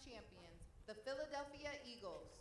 champions, the Philadelphia Eagles.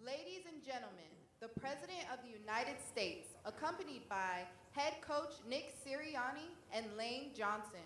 Ladies and gentlemen, the President of the United States, accompanied by head coach Nick Sirianni and Lane Johnson.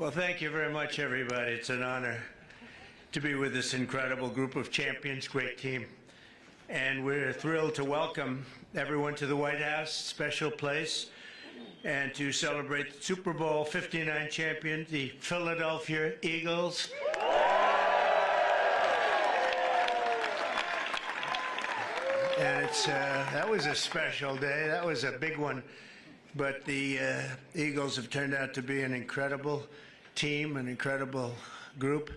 Well, thank you very much, everybody. It's an honor to be with this incredible group of champions, great team. And we're thrilled to welcome everyone to the White House, special place and to celebrate the Super Bowl 59 champion, the Philadelphia Eagles. And that was a special day. That was a big one. But the Eagles have turned out to be an incredible team, an incredible group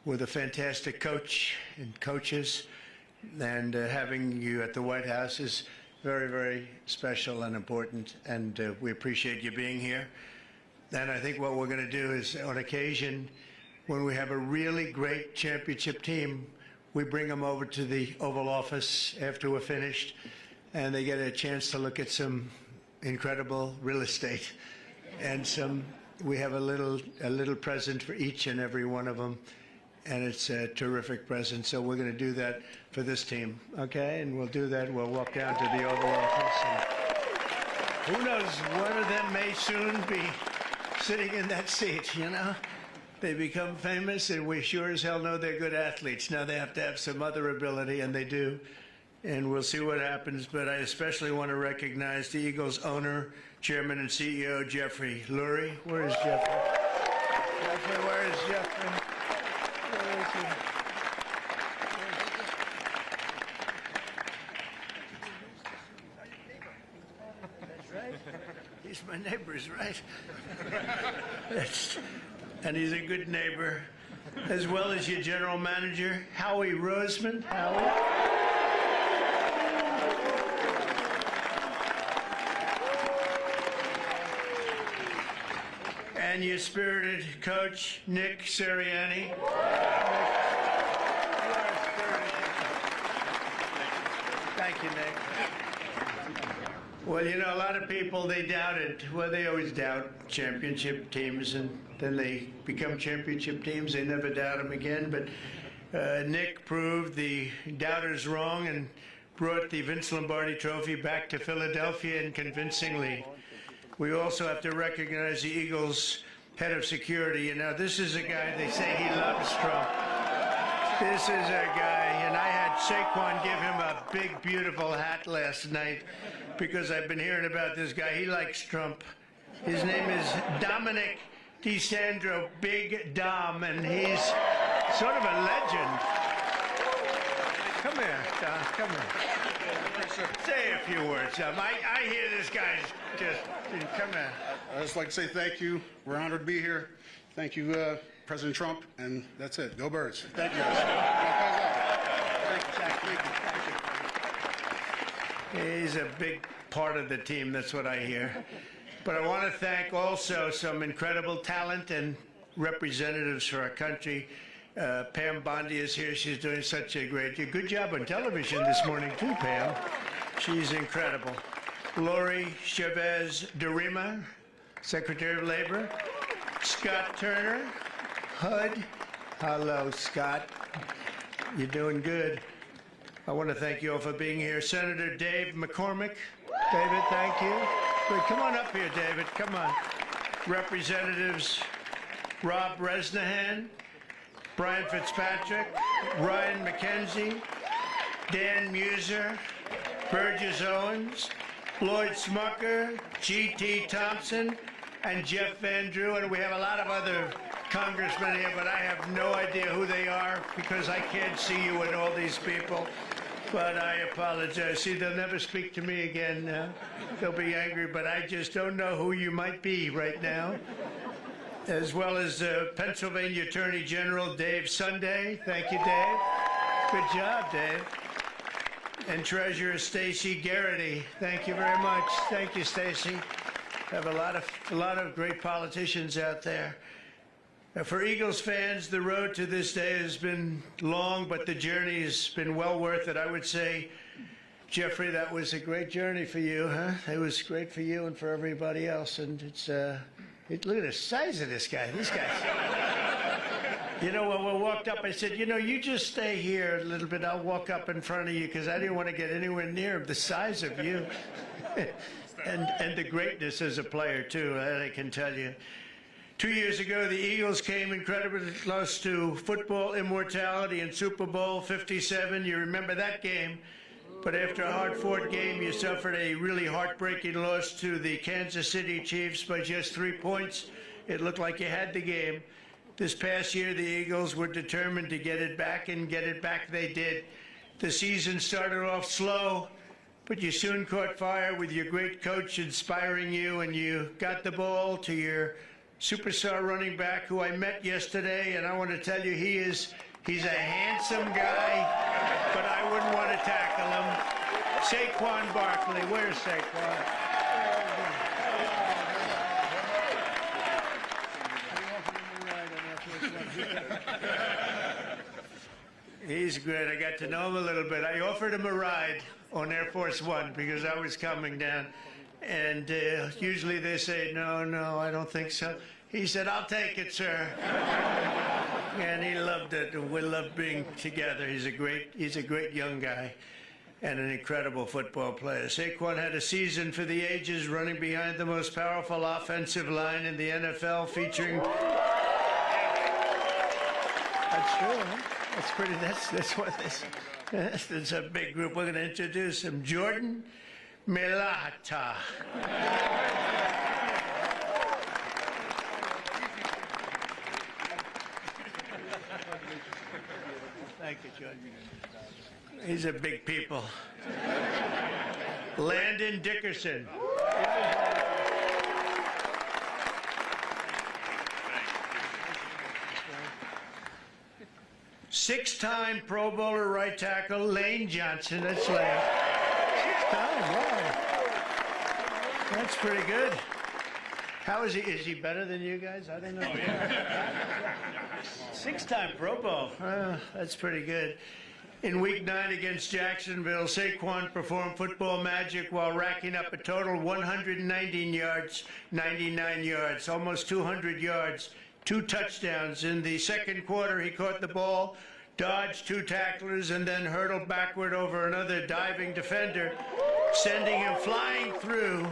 with a fantastic coach and coaches. And having you at the White House is very, very special and important. And we appreciate you being here. And I think what we're going to do is, on occasion, when we have a really great championship team, we bring them over to the Oval Office after we're finished, and they get a chance to look at some incredible real estate. And we have a little present for each and every one of them, and it's a terrific present. So we're going to do that for this team, okay? And we'll do that. We'll walk down to the Oval Office. And who knows, one of them may soon be sitting in that seat, you know? They become famous, and we sure as hell know they're good athletes. Now they have to have some other ability, and they do. And we'll see what happens. But I especially want to recognize the Eagles owner, chairman, and CEO, Jeffrey Lurie. Where is Jeffrey? Jeffrey, where is Jeffrey? Where is he? That's right. He's my neighbor's right. And he's a good neighbor, as well as your general manager, Howie Roseman. Howie. And your spirited coach, Nick Sirianni. Thank you, Nick. Well, you know, a lot of people, they doubted. Well, they always doubt championship teams, and then they become championship teams. They never doubt them again. But Nick proved the doubters wrong and brought the Vince Lombardi Trophy back to Philadelphia, and convincingly. We also have to recognize the Eagles' head of security. You know, this is a guy, they say he loves Trump. This is a guy, and I had Saquon give him a big, beautiful hat last night because I've been hearing about this guy. He likes Trump. His name is Dominic DeSandro, Big Dom, and he's sort of a legend. Come here, Dom, come here. Say a few words, Dom. I hear this guy's just, come here. I'd just like to say thank you. We're honored to be here. Thank you, President Trump, and that's it. Go Birds. Thank you, guys. Thank you, Jack. Thank you. He's a big part of the team, that's what I hear. But I want to thank also some incredible talent and representatives for our country. Pam Bondi is here. She's doing such a good job on television this morning too, Pam. She's incredible. Lori Chavez Derima, Secretary of Labor. Scott Turner, HUD. Hello, Scott. You're doing good. I want to thank you all for being here. Senator Dave McCormick. David, thank you. Good. Come on up here, David. Come on. Representatives Rob Bresnahan, Brian Fitzpatrick, Ryan McKenzie, Dan Muser, Burgess Owens, Lloyd Smucker, G.T. Thompson, and Jeff Van Drew. And we have a lot of other congressmen here, but I have no idea who they are because I can't see you and all these people. But I apologize. See, they'll never speak to me again. They'll be angry, but I just don't know who you might be right now. As well as Pennsylvania Attorney General Dave Sunday. Thank you, Dave. Good job, Dave. And Treasurer Stacey Garrity. Thank you very much. Thank you, Stacey. Have a lot of great politicians out there. For Eagles fans, the road to this day has been long, but the journey has been well worth it. I would say, Jeffrey, that was a great journey for you, huh? It was great for you and for everybody else. And it's look at the size of this guy. This guy's. You know, when we walked up, I said, you know, you just stay here a little bit. I'll walk up in front of you because I didn't want to get anywhere near the size of you. and the greatness as a player, too, I can tell you. 2 years ago, the Eagles came incredibly close to football immortality in Super Bowl 57. You remember that game. But after a hard-fought game, you suffered a really heartbreaking loss to the Kansas City Chiefs by just 3 points. It looked like you had the game. This past year, the Eagles were determined to get it back, and get it back they did. The season started off slow, but you soon caught fire with your great coach inspiring you, and you got the ball to your superstar running back, who I met yesterday, and I want to tell you, he's a handsome guy, but I wouldn't want to tackle him. Saquon Barkley. Where's Saquon? He's great. I got to know him a little bit. I offered him a ride on Air Force One because I was coming down. And usually they say, no, I don't think so. He said, I'll take it, sir. And he loved it. And we loved being together. He's a great young guy and an incredible football player. Saquon had a season for the ages, running behind the most powerful offensive line in the NFL, featuring... That's true, huh? That's what this... It's a big group. We're going to introduce him. Jordan Mailata. Thank you, Jordan. These are big people. Landon Dickerson. Six-time Pro Bowler right tackle Lane Johnson. That's Lane. Six-time, wow. That's pretty good. How is he? Is he better than you guys? I don't know. Oh, yeah. Six-time Pro Bowl. That's pretty good. In Week 9 against Jacksonville, Saquon performed football magic while racking up a total 119 yards, 99 yards, almost 200 yards, 2 touchdowns. In the second quarter, he caught the ball, dodged 2 tacklers, and then hurtled backward over another diving defender, sending him flying through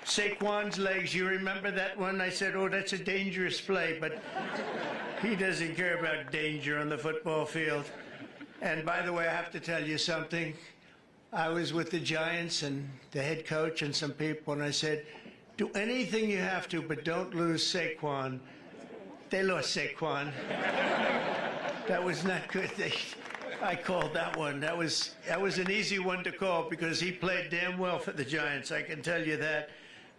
Saquon's legs. You remember that one? I said, oh, that's a dangerous play, but he doesn't care about danger on the football field. And by the way, I have to tell you something. I was with the Giants and the head coach and some people, and I said, do anything you have to, but don't lose Saquon. They lost Saquon. That was not good. I called that one. That was an easy one to call because he played damn well for the Giants. I can tell you that.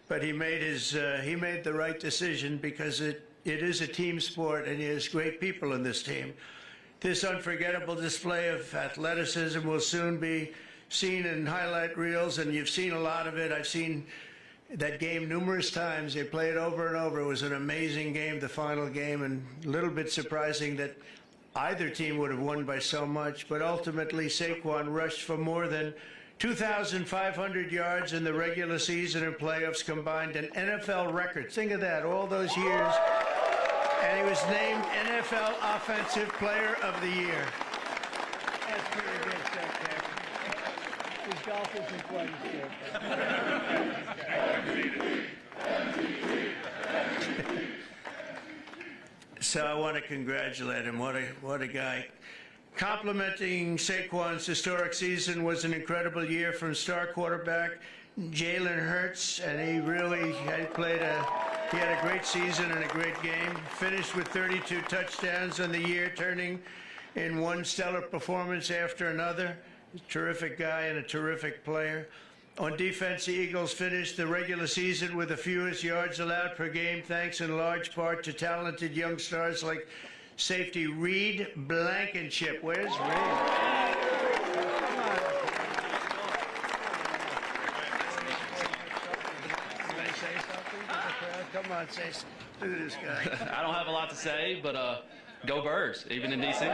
But he made the right decision because it is a team sport, and he has great people in this team. This unforgettable display of athleticism will soon be seen in highlight reels, and you've seen a lot of it. I've seen that game numerous times. They played over and over. It was an amazing game, the final game, and a little bit surprising that either team would have won by so much. But ultimately, Saquon rushed for more than 2,500 yards in the regular season and playoffs combined, an NFL record. Think of that, all those years. And he was named NFL Offensive Player of the Year. That's pretty good stuff, Captain. His golf isn't quite as good. So I want to congratulate him. What a guy. Complimenting Saquon's historic season was an incredible year from star quarterback Jalen Hurts, and he had a great season and a great game. Finished with 32 touchdowns on the year, turning in one stellar performance after another. A terrific guy and a terrific player. On defense, the Eagles finished the regular season with the fewest yards allowed per game, thanks in large part to talented young stars like safety Reed Blankenship. Where's Reed? Come on, say something. Look at this guy. I don't have a lot to say, but go Birds, even in D.C. So,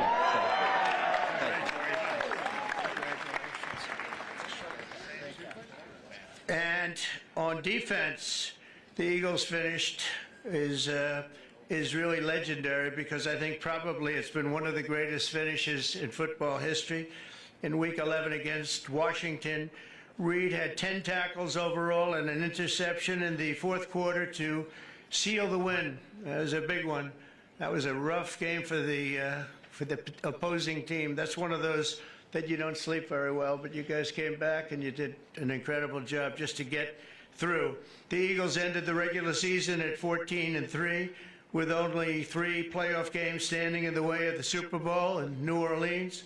and on defense, the Eagles finished is really legendary because I think probably it's been one of the greatest finishes in football history. In Week 11 against Washington, Reed had 10 tackles overall and an interception in the fourth quarter to seal the win. That was a big one. That was a rough game for the opposing team. That's one of those that you don't sleep very well, but you guys came back and you did an incredible job just to get through. The Eagles ended the regular season at 14-3 with only 3 playoff games standing in the way of the Super Bowl in New Orleans.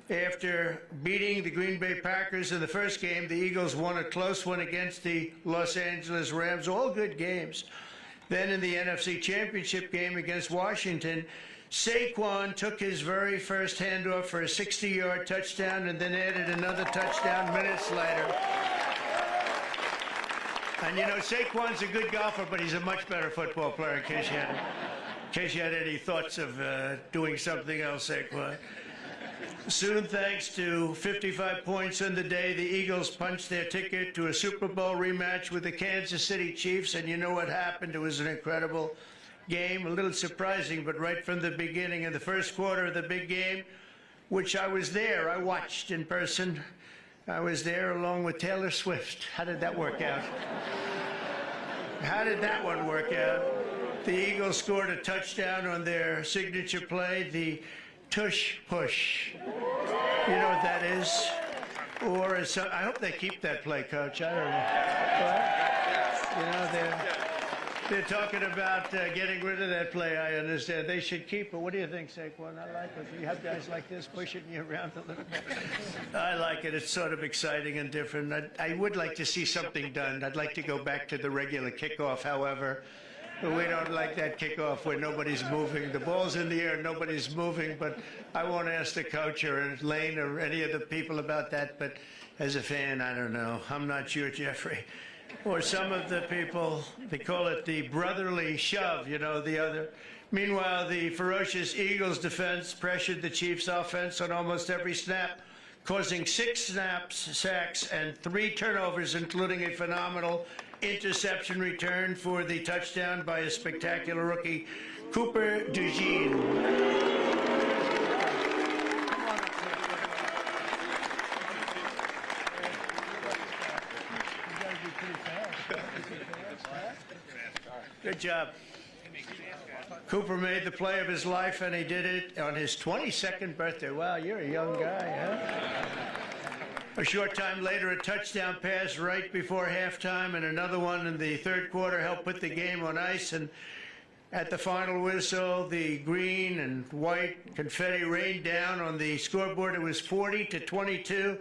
After beating the Green Bay Packers in the first game, the Eagles won a close one against the Los Angeles Rams, all good games. Then in the NFC Championship game against Washington, Saquon took his very first handoff for a 60-yard touchdown and then added another touchdown minutes later. And you know, Saquon's a good golfer, but he's a much better football player, in case you had any thoughts of doing something else, Saquon. Soon, thanks to 55 points in the day, the Eagles punched their ticket to a Super Bowl rematch with the Kansas City Chiefs, and you know what happened. It was an incredible game, a little surprising, but right from the beginning, in the first quarter of the big game, which I was there, I watched in person. I was there along with Taylor Swift. How did that work out? How did that one work out? The Eagles scored a touchdown on their signature play, the tush push. You know what that is? Or I hope they keep that play, Coach. I don't know. What? You know, they're talking about getting rid of that play, I understand. They should keep it. What do you think, Saquon? I like it. You have guys like this pushing you around a little bit. I like it. It's sort of exciting and different. I would like to see something done. I'd like to go back to the regular kickoff, however. We don't like that kickoff where nobody's moving. The ball's in the air, nobody's moving, but I won't ask the coach or Lane or any of the people about that, but as a fan, I don't know. I'm not sure, Jeffrey. Or some of the people, they call it the brotherly shove, you know, the other. Meanwhile, the ferocious Eagles defense pressured the Chiefs offense on almost every snap, causing 6 sacks, and 3 turnovers, including a phenomenal interception return for the touchdown by a spectacular rookie, Cooper DeJean. Good job. Cooper made the play of his life, and he did it on his 22nd birthday. Wow, you're a young guy, huh? A short time later, a touchdown pass right before halftime, and another one in the third quarter helped put the game on ice. And at the final whistle, the green and white confetti rained down on the scoreboard. It was 40-22.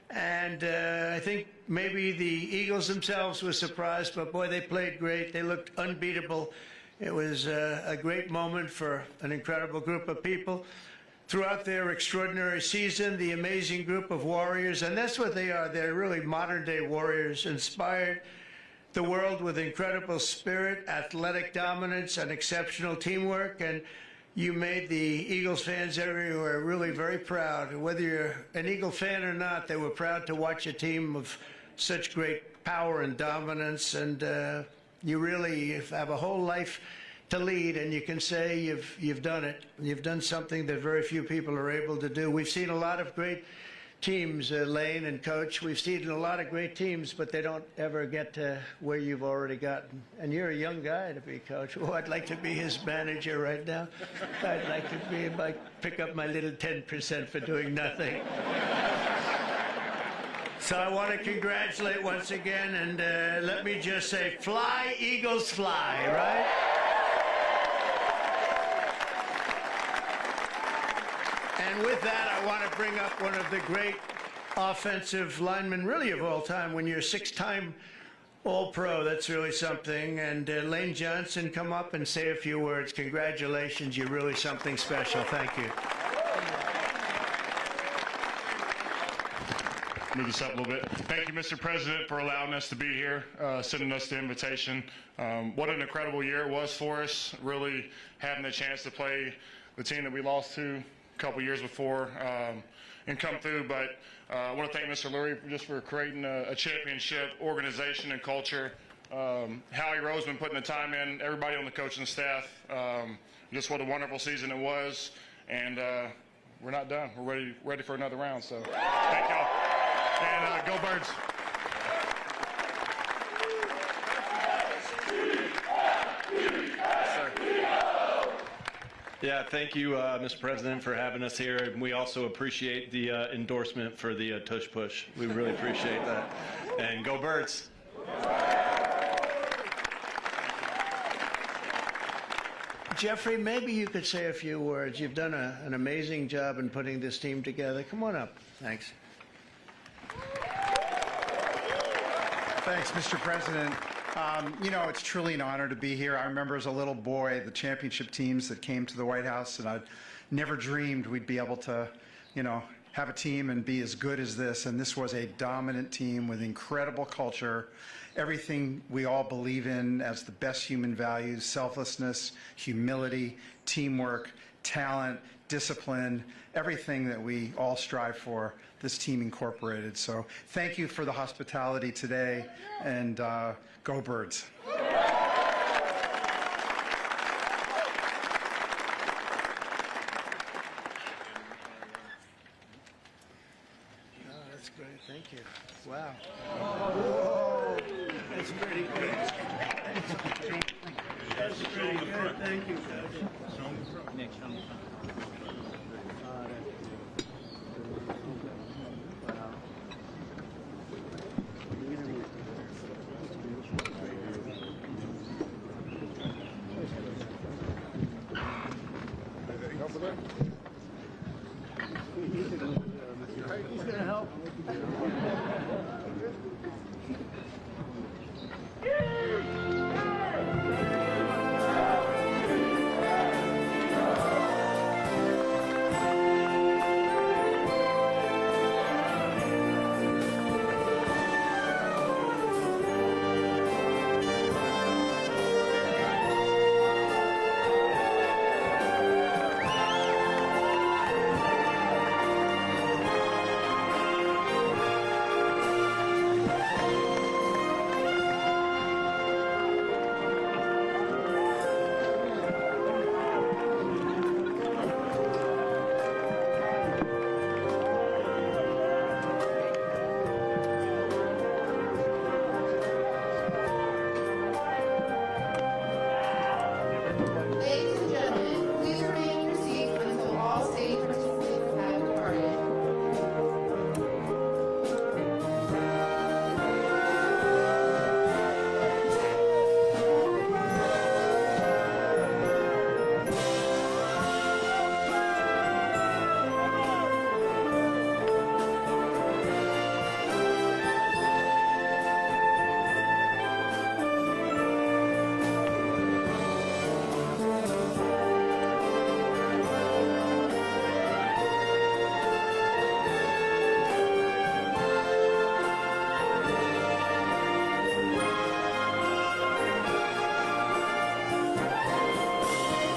And I think maybe the Eagles themselves were surprised, but boy, they played great. They looked unbeatable. It was a great moment for an incredible group of people. Throughout their extraordinary season, the amazing group of warriors, and that's what they are. They're really modern-day warriors, inspired the world with incredible spirit, athletic dominance, and exceptional teamwork. And you made the Eagles fans everywhere really very proud. Whether you're an Eagle fan or not, they were proud to watch a team of such great power and dominance. And you really have a whole life to lead, and you can say you've done it. You've done something that very few people are able to do. We've seen a lot of great teams, Lane and Coach. We've seen a lot of great teams, but they don't ever get to where you've already gotten. And you're a young guy to be Coach. Oh, I'd like to be his manager right now. I'd like to be, pick up my little 10% for doing nothing. So I want to congratulate once again, and let me just say, fly, Eagles, fly, right? And with that, I want to bring up one of the great offensive linemen, really of all time. When you're a 6-time All-Pro, that's really something. And Lane Johnson, come up and say a few words. Congratulations, you're really something special. Thank you. Move this up a little bit. Thank you, Mr. President, for allowing us to be here, sending us the invitation. What an incredible year it was for us, really having the chance to play the team that we lost to a couple years before and come through. But I want to thank Mr. Lurie just for creating a championship organization and culture. Howie Roseman putting the time in, everybody on the coaching staff. Just what a wonderful season it was. And we're not done. We're ready for another round. So thank y'all. And go Birds. Yeah, thank you, Mr. President, for having us here. And we also appreciate the endorsement for the tush push. We really appreciate that. And go Birds. Jeffrey, maybe you could say a few words. You've done an amazing job in putting this team together. Come on up. Thanks. Thanks, Mr. President. You know, it's truly an honor to be here. I remember as a little boy the championship teams that came to the White House, and I never dreamed we'd be able to, you know, have a team and be as good as this. And this was a dominant team with incredible culture, everything we all believe in as the best human values: selflessness, humility, teamwork, talent, discipline, everything that we all strive for. This team incorporated. So thank you for the hospitality today, and go Birds. Oh, that's great. Thank you. Wow. Whoa. That's pretty good. That's pretty good. Thank you, Judge. He's going to help.